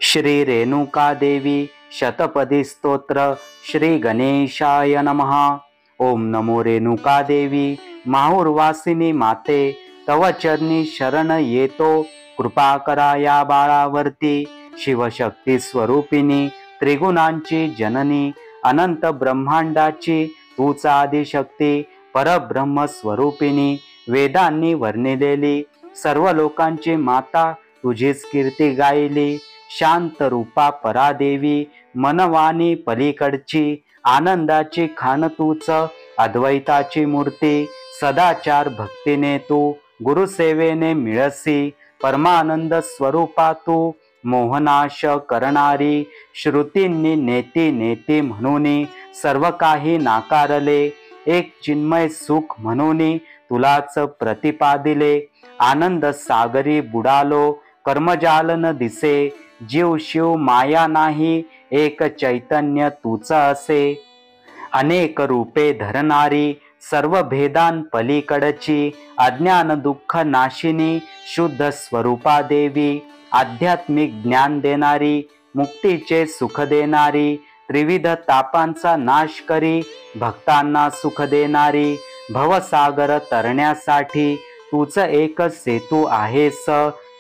श्री रेणुका देवी शतपदी स्तोत्र श्री गणेशाय नमः। ओम नमो रेणुका देवी माहुरवासिनी माते, तव चरणी शरण येतो, कृपा करा या बाळावरती। शिवशक्ती स्वरूपिणी त्रिगुणांची जननी, अनंत ब्रह्मांडाची तूच आदिशक्ती, परब्रह्म स्वरूपिणी वेदांनी वर्णिलेली, सर्व लोकांची माता तुझीच कीर्ती गायली। शांत रूपा परादेवी मनवानी पलीकडची, आनंदाची खान तूच अद्वैताची मूर्ती। सदाचार भक्तीने तू गुरुसेवेने मिळसी, परमानंद स्वरूपा तू मोहनाश करणारी। श्रुतींनी नेती नेती म्हणून सर्व काही नाकारले, एक चिन्मय सुख म्हणून तुलाच प्रतिपादिले। आनंद सागरी बुडालो कर्मजाल न दिसे, जीव शिव माया नाही एक चैतन्य तूच असे। अनेक रूपे धरणारी सर्व भेदान पलीकडची, अज्ञान दुःख नाशिनी शुद्ध स्वरूपा देवी। आध्यात्मिक ज्ञान देणारी मुक्तीचे सुख देणारी, त्रिविध तापांचा नाश करी भक्तांना सुख देणारी। भवसागर तरण्यासाठी तूच एक सेतू आहेस,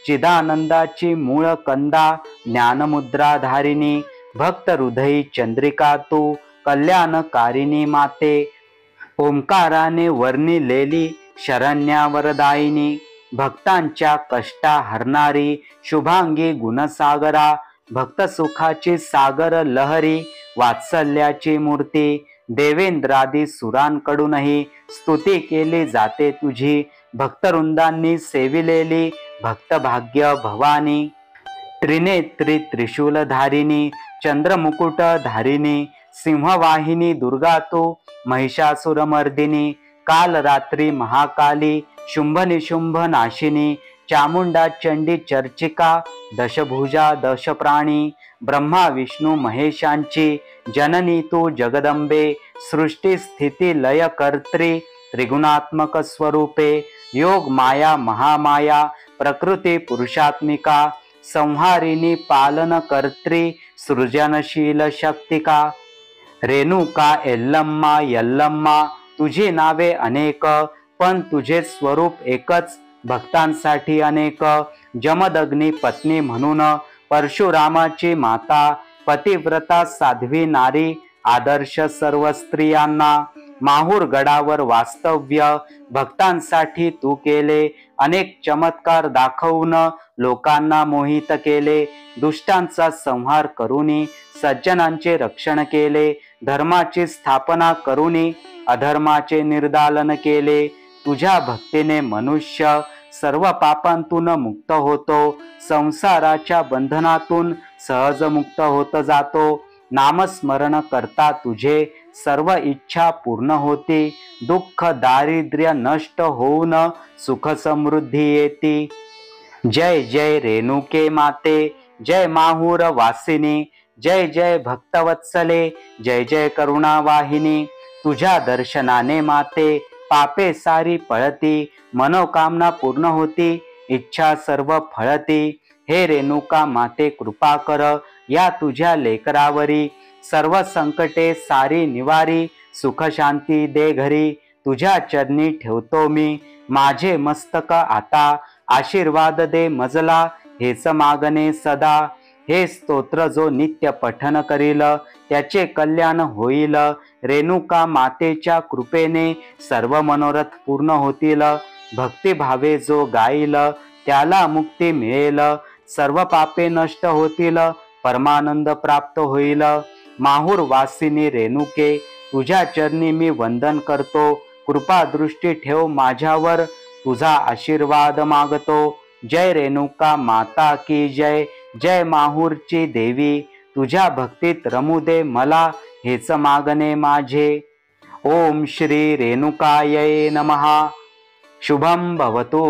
चिदानंदाची मूळ कंदा ज्ञानमुद्राधारिणी। भक्त हृदयी चंद्रिका तू कल्याणकारिणी माते, ओंकाराने वर्णिलेली शरण्या वरदायिनी। भक्तांच्या कष्टा हरणारी शुभांगी गुणसागरा, भक्त सुखाची सागर लहरी वात्सल्याची मूर्ती। देवेंद्रादी सुरांकडूनही स्तुती केली जाते तुझी, भक्तवृंदांनी सेविलेली भक्तभाग्य भवानी। त्रिनेत्री त्रिशूलधारिणी चंद्रमुकुट धारिणी, सिंहवाहिनी दुर्गा तू महिषासुरमर्दिनी। काल रात्री महाकाली शुंभ निशुंभ नाशिनी, चामुंडा चंडी चर्चिका दशभुजा दशप्राणी। ब्रह्मा विष्णू महेशांची जननी तू जगदंबे, सृष्टी स्थिती लय कर्त्री त्रिगुणात्मक स्वरूपे। योग माया महामाया प्रकृती पुरुषात्मिका, संहारिणी पालन कर्त्री सृजनशील शक्तिका। रेणुका एल्लम्मा यल्लम्मा तुझी नावे अनेक, पण तुझे स्वरूप एकच भक्तांसाठी अनेक। जमदग्नी पत्नी म्हणून परशुरामाची माता, पतिव्रता साध्वी नारी आदर्श सर्व स्त्रियांना। माहूर गडावर वास्तव्य भक्तांसाठी तू केले, अनेक चमत्कार दाखवून लोकांना मोहित केले। दुष्टांचा संहार करूनी सज्जनांचे रक्षण केले, धर्माची स्थापना करूनी अधर्माचे निर्दालन केले। तुझ्या भक्तीने मनुष्य सर्व पापांतून मुक्त होतो, संसाराच्या बंधनातून सहज मुक्त होत जातो। नामस्मरण करता तुझे सर्व इच्छा पूर्ण होती, दुःख दारिद्र्य नष्ट होऊन सुख समृद्धी येती। जय जय रेणुके माते, जय माहूर वासिनी, जय जय भक्तवत्सले, जय जय करुणावाहिनी। तुझ्या दर्शनाने माते पापे सारी पळती, मनोकामना पूर्ण होती, इच्छा सर्व फळती। हे रेणुका माते कृपा कर या तुझ्या लेकरावरी, सर्व संकटे सारी निवारी, सुख शांती दे घरी। तुझ्या चरणी ठेवतो मी माझे मस्तक आता, आशीर्वाद दे मजला हेच मागणे सदा। हे स्तोत्र जो नित्य पठन करील त्याचे कल्याण होईल, रेणुका मातेच्या कृपेने सर्व मनोरथ पूर्ण होतील। भक्तिभावे जो गाईल त्याला मुक्ती मिळेल, सर्व पापे नष्ट होतील, परमानंद प्राप्त होईल। माहूर वासिनी रेणुके तुझ्या चरणी मी वंदन करतो, कृपा दृष्टी ठेव माझ्यावर, तुझा आशीर्वाद मागतो। जय रेणुका माता की जय, जय माहूरची देवी, तुझ्या भक्तीत रमू दे मला हेच मागणे माझे। ओम श्री रेणुकायै नमः। शुभं भवतु।